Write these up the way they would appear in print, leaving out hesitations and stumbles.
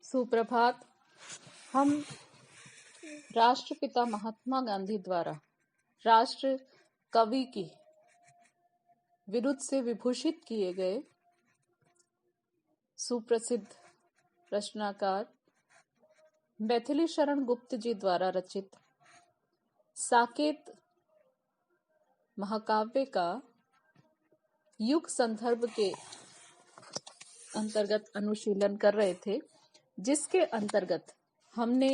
सुप्रभात। हम राष्ट्रपिता महात्मा गांधी द्वारा राष्ट्र कवि की विरुद्ध से विभूषित किए गए सुप्रसिद्ध रचनाकार मैथिली शरण गुप्त जी द्वारा रचित साकेत महाकाव्य का युग संदर्भ के अंतर्गत अनुशीलन कर रहे थे, जिसके अंतर्गत हमने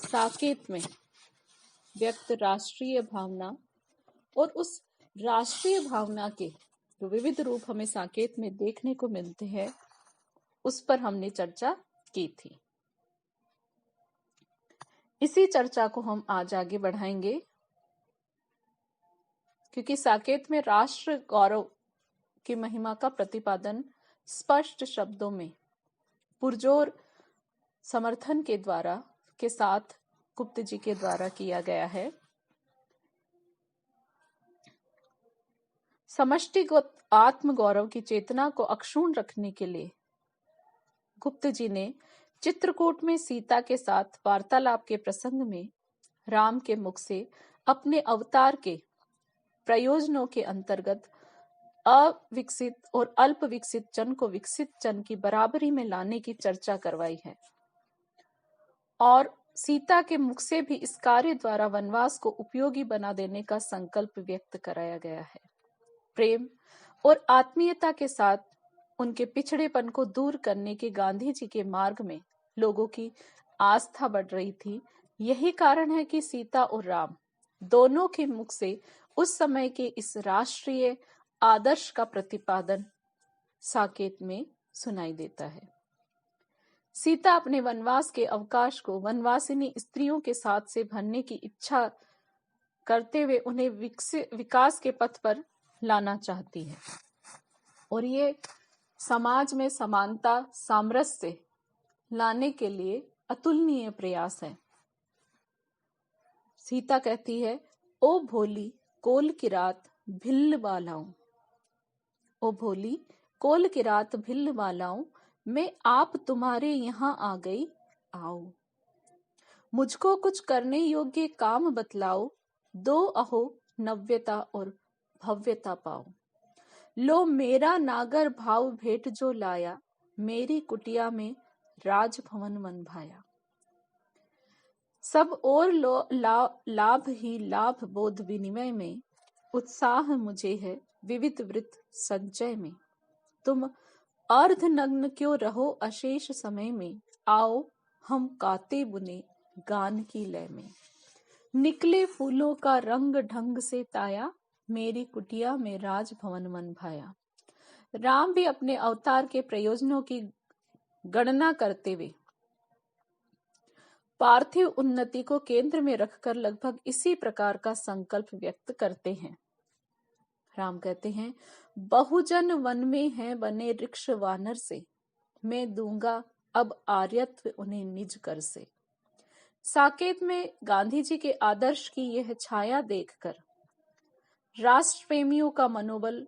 साकेत में व्यक्त राष्ट्रीय भावना और उस राष्ट्रीय भावना के जो विविध रूप हमें साकेत में देखने को मिलते हैं, उस पर हमने चर्चा की थी। इसी चर्चा को हम आज आगे बढ़ाएंगे, क्योंकि साकेत में राष्ट्र गौरव की महिमा का प्रतिपादन स्पष्ट शब्दों में पुरजोर समर्थन के साथ गुप्त जी के द्वारा किया गया है। समष्टिगत आत्म गौरव की चेतना को अक्षुण्ण रखने के लिए गुप्त जी ने चित्रकूट में सीता के साथ वार्तालाप के प्रसंग में राम के मुख से अपने अवतार के प्रयोजनों के अंतर्गत अविकसित और अल्प विकसित जन को विकसित जन की बराबरी में लाने की चर्चा करवाई है, और सीता के मुख से भी इस कार्य द्वारा वनवास को उपयोगी बना देने का संकल्प व्यक्त कराया गया है। प्रेम और आत्मीयता के साथ उनके पिछड़ेपन को दूर करने के गांधी जी के मार्ग में लोगों की आस्था बढ़ रही थी। यही कारण है कि सीता और राम दोनों के मुख से उस समय के इस राष्ट्रीय आदर्श का प्रतिपादन साकेत में सुनाई देता है। सीता अपने वनवास के अवकाश को वनवासिनी स्त्रियों के साथ से भरने की इच्छा करते हुए उन्हें विकास के पथ पर लाना चाहती है, और ये समाज में समानता सामरस्य लाने के लिए अतुलनीय प्रयास है। सीता कहती है, ओ भोली कोल की रात भिल्ल वालाऊं, ओ भोली कोल की रात भिल्ल वालाऊं, मैं आप तुम्हारे यहाँ आ गई आओ, मुझको कुछ करने योग्य काम बतलाओ, दो अहो नव्यता और भव्यता पाओ, लो मेरा नागर भाव भेंट जो लाया, मेरी कुटिया में राजभवन मन भाया, सब और लाभ ही लाभ बोध विनिमय में, उत्साह मुझे है विविध वृत्त संचय में, तुम अर्ध नग्न क्यों रहो अशेष समय में, आओ हम काते बुने गान की लय में, निकले फूलों का रंग ढंग से ताया, मेरी कुटिया में राजभवन मन भाया। राम भी अपने अवतार के प्रयोजनों की गणना करते हुए पार्थिव उन्नति को केंद्र में रखकर लगभग इसी प्रकार का संकल्प व्यक्त करते हैं। राम कहते हैं, बहुजन वन में है बने वृक्ष वानर से, मैं दूंगा अब आर्यत्व उन्हें निज कर से। साकेत में गांधी जी के आदर्श की यह छाया देखकर राष्ट्र प्रेमियों का मनोबल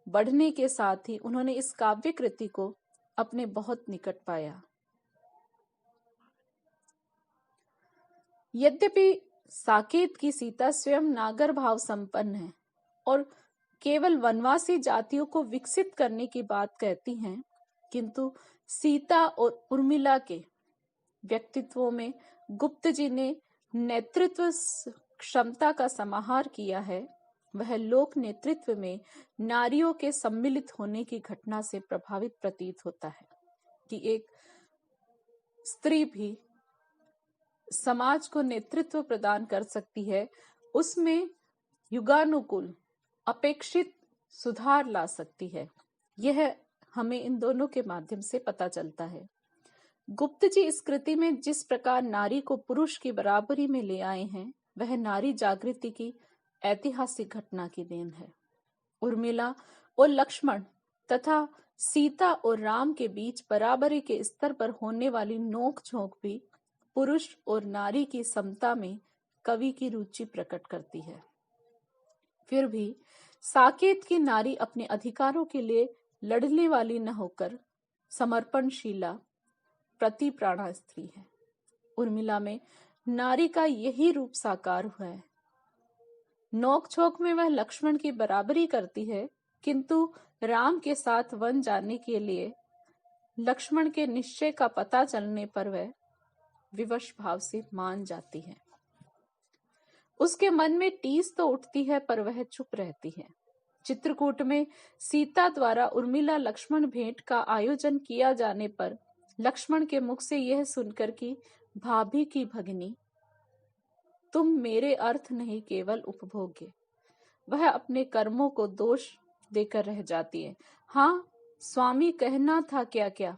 बढ़ने के साथ ही उन्होंने इस काव्य कृति को अपने बहुत निकट पाया। यद्यपि साकेत की सीता स्वयं नागर भाव संपन्न है और केवल वनवासी जातियों को विकसित करने की बात कहती हैं, किंतु सीता और उर्मिला के व्यक्तित्वों में गुप्त जी ने नेतृत्व क्षमता का समाहार किया है। वह लोक नेतृत्व में नारियों के सम्मिलित होने की घटना से प्रभावित प्रतीत होता है कि एक स्त्री भी समाज को नेतृत्व प्रदान कर सकती है, उसमें युगानुकूल अपेक्षित सुधार ला सकती है। यह हमें इन दोनों के माध्यम से पता चलता है। गुप्त जी इस कृति में जिस प्रकार नारी को पुरुष की बराबरी में ले आए हैं, वह नारी जागृति की ऐतिहासिक घटना की देन है। उर्मिला और लक्ष्मण तथा सीता और राम के बीच बराबरी के स्तर पर होने वाली नोक झोंक भी पुरुष और नारी की समता में कवि की रुचि प्रकट करती है। फिर भी साकेत की नारी अपने अधिकारों के लिए लड़ने वाली न होकर समर्पणशीला, प्रति प्राणा स्त्री है। उर्मिला में नारी का यही रूप साकार हुआ है। नोक झोंक में वह लक्ष्मण की बराबरी करती है, किंतु राम के साथ वन जाने के लिए लक्ष्मण के निश्चय का पता चलने पर वह विवश भाव से मान जाती है। उसके मन में टीस तो उठती है, पर वह चुप रहती है। चित्रकूट में सीता द्वारा उर्मिला लक्ष्मण भेंट का आयोजन किया जाने पर लक्ष्मण के मुख से यह सुनकर कि भाभी की भगिनी, तुम मेरे अर्थ नहीं केवल उपभोग्य, वह अपने कर्मों को दोष देकर रह जाती है। हाँ, स्वामी कहना था क्या क्या,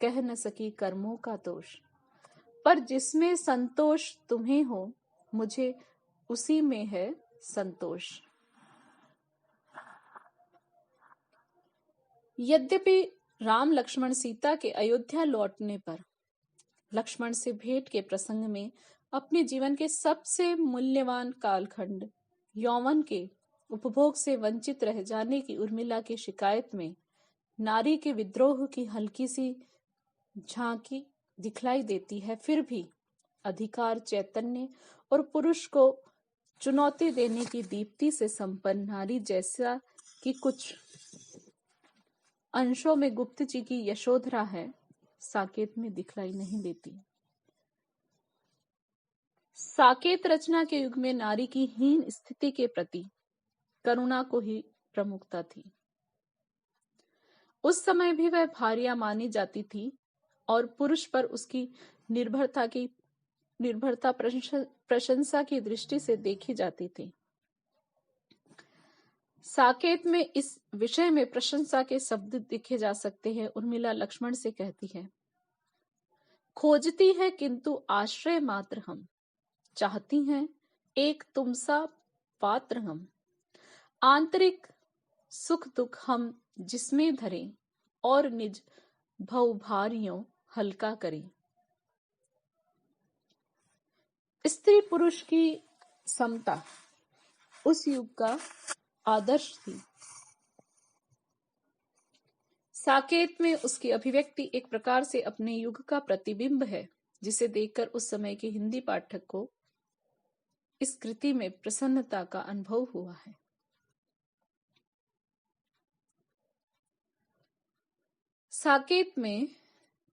कह न सकी कर्मों का दोष, पर जिसमें संतोष तुम्हें हो, मुझे उसी में है संतोष। यद्यपि राम लक्ष्मण सीता के अयोध्या लौटने पर लक्ष्मण से भेंट के प्रसंग में अपने जीवन के सबसे मूल्यवान कालखंड यौवन के उपभोग से वंचित रह जाने की उर्मिला की शिकायत में नारी के विद्रोह की हल्की सी झांकी दिखलाई देती है, फिर भी अधिकार चैतन्य और पुरुष को चुनौती देने की दीप्ति से संपन्न नारी जैसा कि कुछ अंशों में गुप्त जी की यशोधरा है, साकेत में दिखलाई नहीं देती। साकेत रचना के युग में नारी की हीन स्थिति के प्रति करुणा को ही प्रमुखता थी। उस समय भी वह भार्या मानी जाती थी और पुरुष पर उसकी निर्भरता प्रशंसा की दृष्टि से देखी जाती थी। साकेत में इस विषय में प्रशंसा के शब्द देखे जा सकते हैं। उर्मिला लक्ष्मण से कहती है, खोजती है किंतु आश्रय मात्र हम, चाहती हैं एक तुमसा पात्र हम, आंतरिक सुख दुख हम जिसमें धरें और निज भवभारियों हल्का करें। स्त्री पुरुष की समता उस युग का आदर्श थी। साकेत में उसकी अभिव्यक्ति एक प्रकार से अपने युग का प्रतिबिंब है, जिसे देखकर उस समय के हिंदी पाठक को इस कृति में प्रसन्नता का अनुभव हुआ है। साकेत में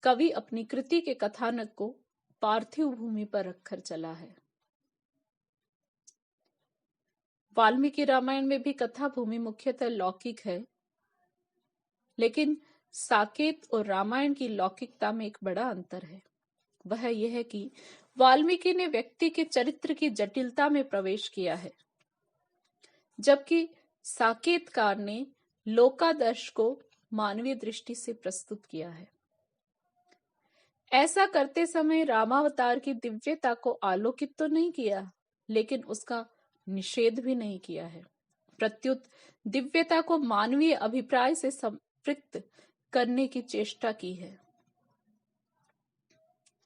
कवि अपनी कृति के कथानक को पार्थिव भूमि पर रखकर चला है। वाल्मीकि रामायण में भी कथा भूमि मुख्यतः लौकिक है, लेकिन साकेत और रामायण की लौकिकता में एक बड़ा अंतर है। वह यह है कि वाल्मीकि ने व्यक्ति के चरित्र की जटिलता में प्रवेश किया है, जबकि साकेतकार ने लोकादर्श को मानवीय दृष्टि से प्रस्तुत किया है। ऐसा करते समय रामावतार की दिव्यता को आलोकित तो नहीं किया, लेकिन उसका निषेध भी नहीं किया है। प्रत्युत दिव्यता को मानवीय अभिप्राय से संपृक्त करने की चेष्टा की है।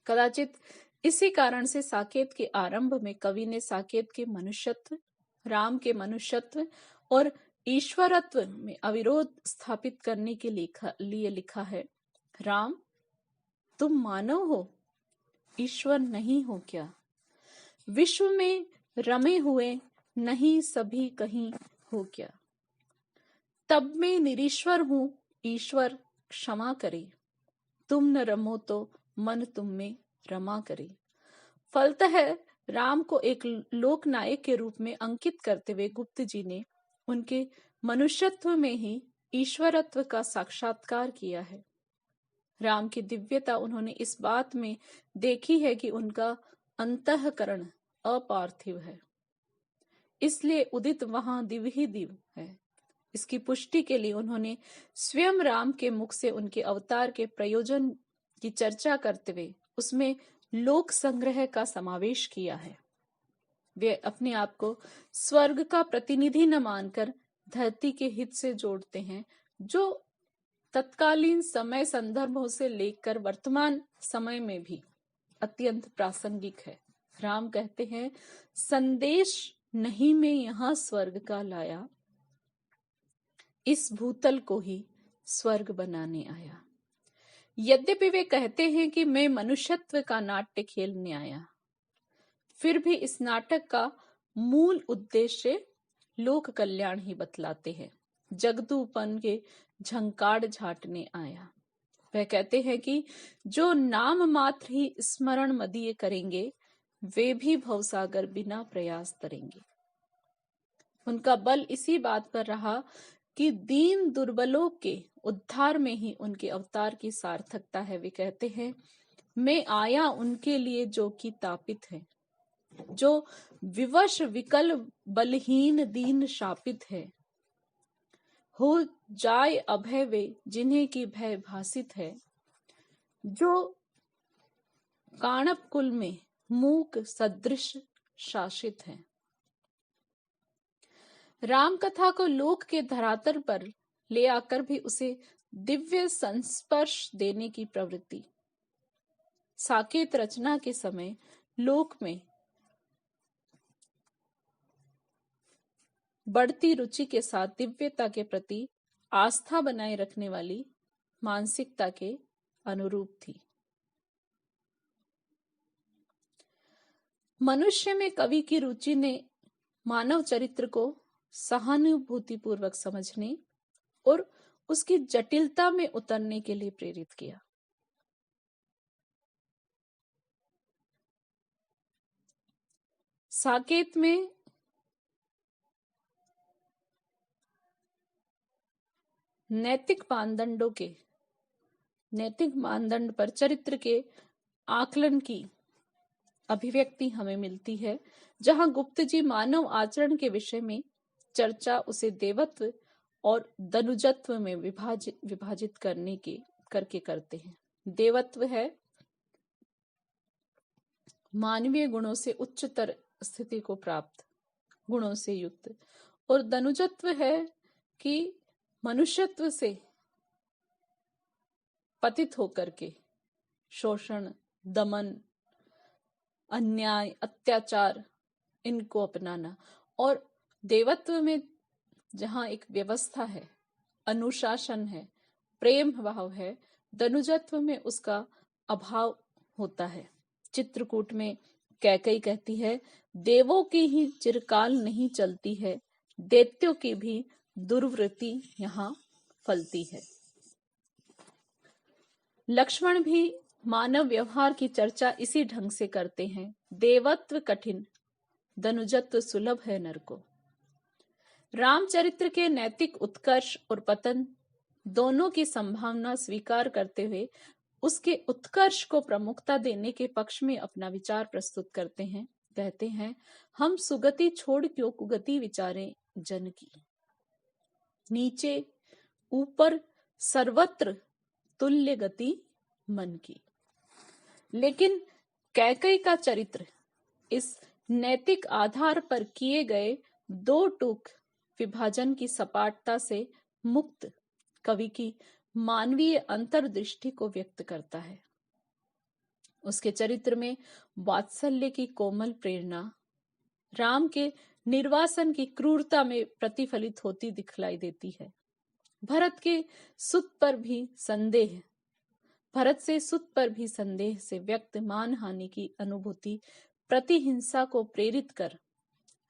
कदाचित इसी कारण से साकेत के आरंभ में कवि ने साकेत के मनुष्यत्व, राम के मनुष्यत्व और ईश्वरत्व में अविरोध स्थापित करने के लिए लिखा है, राम तुम मानव हो, ईश्वर नहीं हो क्या? विश्व में रमे हुए नहीं सभी कहीं हो क्या? तब मैं निरीश्वर हूं, ईश्वर क्षमा करे, तुम न रमो तो मन तुम में रमा करे। फलतः राम को एक लोकनायक के रूप में अंकित करते हुए गुप्त जी ने उनके मनुष्यत्व में ही ईश्वरत्व का साक्षात्कार किया है। राम की दिव्यता उन्होंने इस बात में देखी है कि उनका अंतःकरण अपार्थिव है, इसलिए उदित वहां दिव्य ही दिव्य है। इसकी पुष्टि के लिए उन्होंने स्वयं राम के मुख से उनके अवतार के प्रयोजन की चर्चा करते हुए उसमें लोक संग्रह का समावेश किया है। वे अपने आप को स्वर्ग का प्रतिनिधि न मानकर धरती के हित से जोड़ते हैं, जो तत्कालीन समय संदर्भों से लेकर वर्तमान समय में भी अत्यंत प्रासंगिक है। राम कहते हैं, संदेश नहीं मैं यहां स्वर्ग का लाया, इस भूतल को ही स्वर्ग बनाने आया। यद्यपि वे कहते हैं कि मैं मनुष्यत्व का नाट्य खेलने आया, फिर भी इस नाटक का मूल उद्देश्य लोक कल्याण ही बतलाते हैं। जगदूपन के झंकार झाटने आया। वह कहते हैं कि जो नाम मात्र ही स्मरण मदीय करेंगे, वे भी भवसागर बिना प्रयास तरेंगे। उनका बल इसी बात पर रहा कि दीन दुर्बलों के उद्धार में ही उनके अवतार की सार्थकता है। वे कहते हैं, मैं आया उनके लिए जो कि तापित है, जो विवश विकल बलहीन दीन शापित है। हो जाए अभय वे जिन्हें की भय भासित है, जो काणप कुल में मूक सदृश शासित है। राम कथा को लोक के धरातल पर ले आकर भी उसे दिव्य संस्पर्श देने की प्रवृत्ति। साकेत रचना के समय लोक में बढ़ती रुचि के साथ दिव्यता के प्रति आस्था बनाए रखने वाली मानसिकता के अनुरूप थी। मनुष्य में कवि की रुचि ने मानव चरित्र को सहानुभूतिपूर्वक समझने और उसकी जटिलता में उतरने के लिए प्रेरित किया। साकेत में नैतिक मानदंड पर चरित्र के आकलन की अभिव्यक्ति हमें मिलती है, जहां गुप्त जी मानव आचरण के विषय में चर्चा उसे देवत्व और दनुजत्व में विभाजित करके करते हैं। देवत्व है मानवीय गुणों से उच्चतर स्थिति को प्राप्त गुणों से युक्त, और दनुजत्व है कि मनुष्यत्व से पतित होकर के शोषण, दमन, अन्याय, अत्याचार इनको अपनाना। और देवत्व में जहां एक व्यवस्था है, अनुशासन है, प्रेम भाव है, दनुजत्व में उसका अभाव होता है। चित्रकूट में कैकेयी कहती है, देवों की ही चिरकाल नहीं चलती है, दैत्यों की भी दुर्वृत्ति यहाँ फलती है। लक्ष्मण भी मानव व्यवहार की चर्चा इसी ढंग से करते हैं। देवत्व कठिन, दनुजत्व सुलभ है नर को। रामचरित्र के नैतिक उत्कर्ष और पतन दोनों की संभावना स्वीकार करते हुए उसके उत्कर्ष को प्रमुखता देने के पक्ष में अपना विचार प्रस्तुत करते हैं। कहते हैं, हम सुगति छोड़ क्यों कुगति विचारें जन की, नीचे ऊपर सर्वत्र तुल्य गति मन की। लेकिन कैकेयी का चरित्र इस नैतिक आधार पर किए गए दो टूक विभाजन की सपाटता से मुक्त कवि की मानवीय अंतर्दृष्टि को व्यक्त करता है। उसके चरित्र में वात्सल्य की कोमल प्रेरणा राम के निर्वासन की क्रूरता में प्रतिफलित होती दिखलाई देती है। भरत से सुत पर भी संदेह से व्यक्त मानहानि की अनुभूति प्रतिहिंसा को प्रेरित कर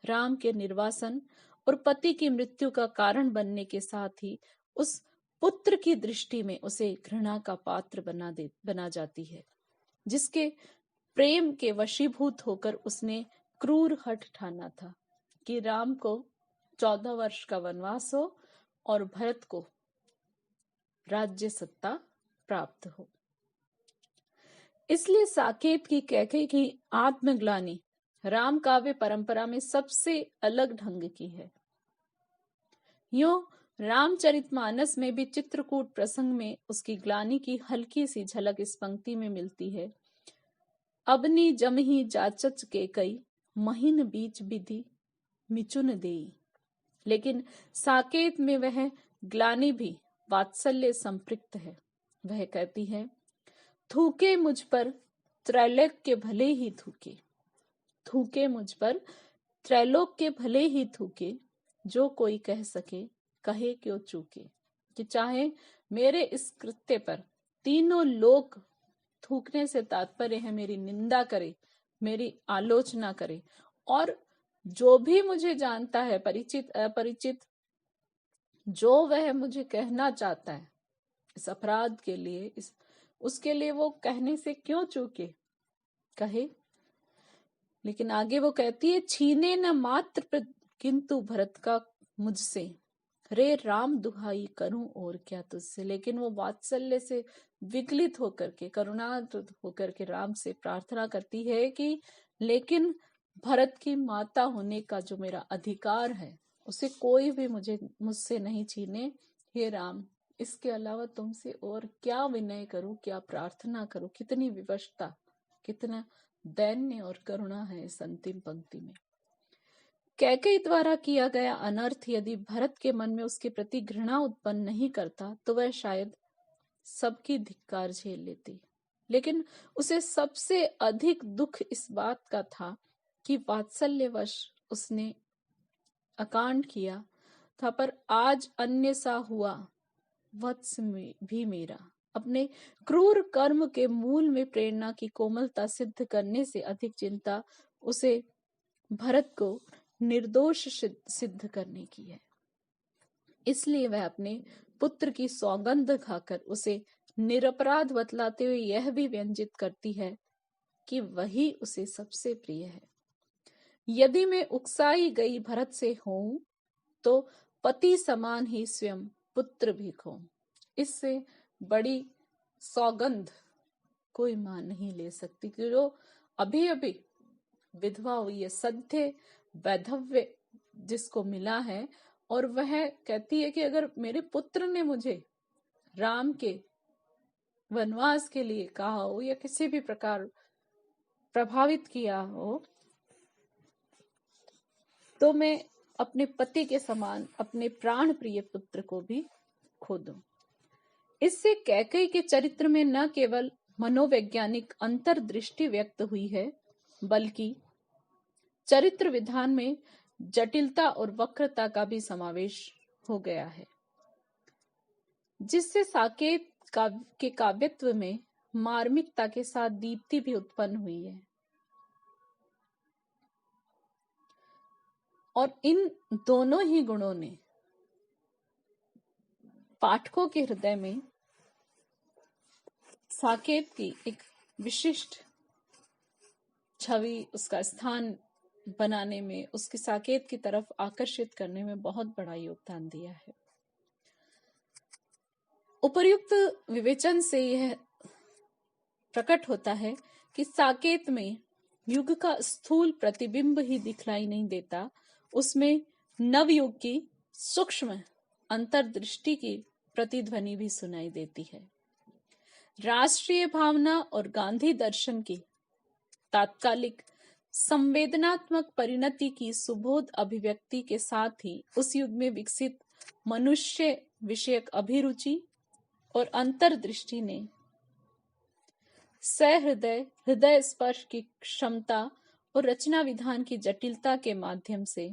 राम के निर्वासन और पति की मृत्यु का कारण बनने के साथ ही उस पुत्र की दृष्टि में उसे घृणा का पात्र बना जाती है, जिसके प्रेम के वशीभूत होकर उसने क्रूर हठ ठाना था कि राम को 14 वर्ष का वनवास हो और भरत को राज्य सत्ता प्राप्त हो। इसलिए साकेत की कैकेयी की आत्मग्लानि राम काव्य परंपरा में सबसे अलग ढंग की है। यूं रामचरितमानस में भी चित्रकूट प्रसंग में उसकी ग्लानि की हल्की सी झलक इस पंक्ति में मिलती है। अबनी जमही जाचच कैकेयी, महीन बीच विधि मिचुन देई। लेकिन साकेत में वह ग्लानि भी वात्सल्य संपृक्त है। वह कहती है, थूके मुझ पर त्रैलोक के भले ही थूके, थूके मुझ पर त्रैलोक के भले ही थूके, जो कोई कह सके कहे क्यों चूके। कि चाहे मेरे इस कृत्य पर तीनों लोग थूकने से तात्पर्य है मेरी निंदा करे, मेरी आलोचना करे, और जो भी मुझे जानता है, परिचित अपरिचित, जो वह मुझे कहना चाहता है इस अपराध के लिए, उसके लिए वो कहने से क्यों चूके, कहे। लेकिन आगे वो कहती है, छीने न मात्र किंतु भरत का मुझसे, रे राम दुहाई करूं और क्या तुझसे। लेकिन वो वात्सल्य से विकलित होकर के, करुणातुर होकर के राम से प्रार्थना करती है कि लेकिन भरत की माता होने का जो मेरा अधिकार है उसे कोई भी मुझसे नहीं छीने। हे राम, इसके अलावा तुमसे और क्या विनय करूं, क्या प्रार्थना करूं। कितनी विवशता, कितना दैन्य और करुणा है इस अंतिम पंक्ति में। कैकेयी द्वारा किया गया अनर्थ यदि भरत के मन में उसके प्रति घृणा उत्पन्न नहीं करता तो वह शायद सबकी धिक्कार झेल लेती। लेकिन उसे सबसे अधिक दुख इस बात का था कि वात्सल्यवश उसने अकांड किया था, पर आज अन्य सा हुआ वत्स भी मेरा। अपने क्रूर कर्म के मूल में प्रेरणा की कोमलता सिद्ध करने से अधिक चिंता उसे भरत को निर्दोष सिद्ध करने की है। इसलिए वह अपने पुत्र की सौगंध खाकर उसे निरपराध बतलाते हुए यह भी व्यंजित करती है कि वही उसे सबसे प्रिय है। यदि मैं उकसाई गई भरत से हूं तो पति समान ही स्वयं पुत्र भी खो। इससे बड़ी सौगंध कोई मां नहीं ले सकती कि जो अभी अभी विधवा हुई है, सद्य वैधव्य जिसको मिला है, और वह कहती है कि अगर मेरे पुत्र ने मुझे राम के वनवास के लिए कहा हो या किसी भी प्रकार प्रभावित किया हो तो मैं अपने पति के समान अपने प्राण प्रिय पुत्र को भी खो दूं। इससे कैकेयी के चरित्र में न केवल मनोवैज्ञानिक अंतर्दृष्टि व्यक्त हुई है, बल्कि चरित्र विधान में जटिलता और वक्रता का भी समावेश हो गया है, जिससे साकेत के काव्यत्व में मार्मिकता के साथ दीप्ति भी उत्पन्न हुई है। और इन दोनों ही गुणों ने पाठकों के हृदय में साकेत की एक विशिष्ट छवि, उसका स्थान बनाने में, उसके साकेत की तरफ आकर्षित करने में बहुत बड़ा योगदान दिया है। उपर्युक्त विवेचन से यह प्रकट होता है कि साकेत में युग का स्थूल प्रतिबिंब ही दिखलाई नहीं देता, उसमें नवयुग की सूक्ष्म अंतर्दृष्टि की प्रतिध्वनि भी सुनाई देती है। राष्ट्रीय भावना और गांधी दर्शन की तात्कालिक संवेदनात्मक परिणति की सुबोध अभिव्यक्ति के साथ ही उस युग में विकसित मनुष्य विषयक अभिरुचि और अंतर्दृष्टि ने सहृदय हृदय स्पर्श की क्षमता और रचना विधान की जटिलता के माध्यम से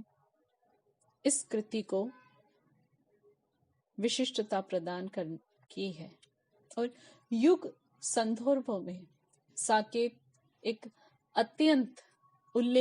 इस कृति को विशिष्टता प्रदान की है। और युग संदर्भों में साकेत एक अत्यंत उल्लेख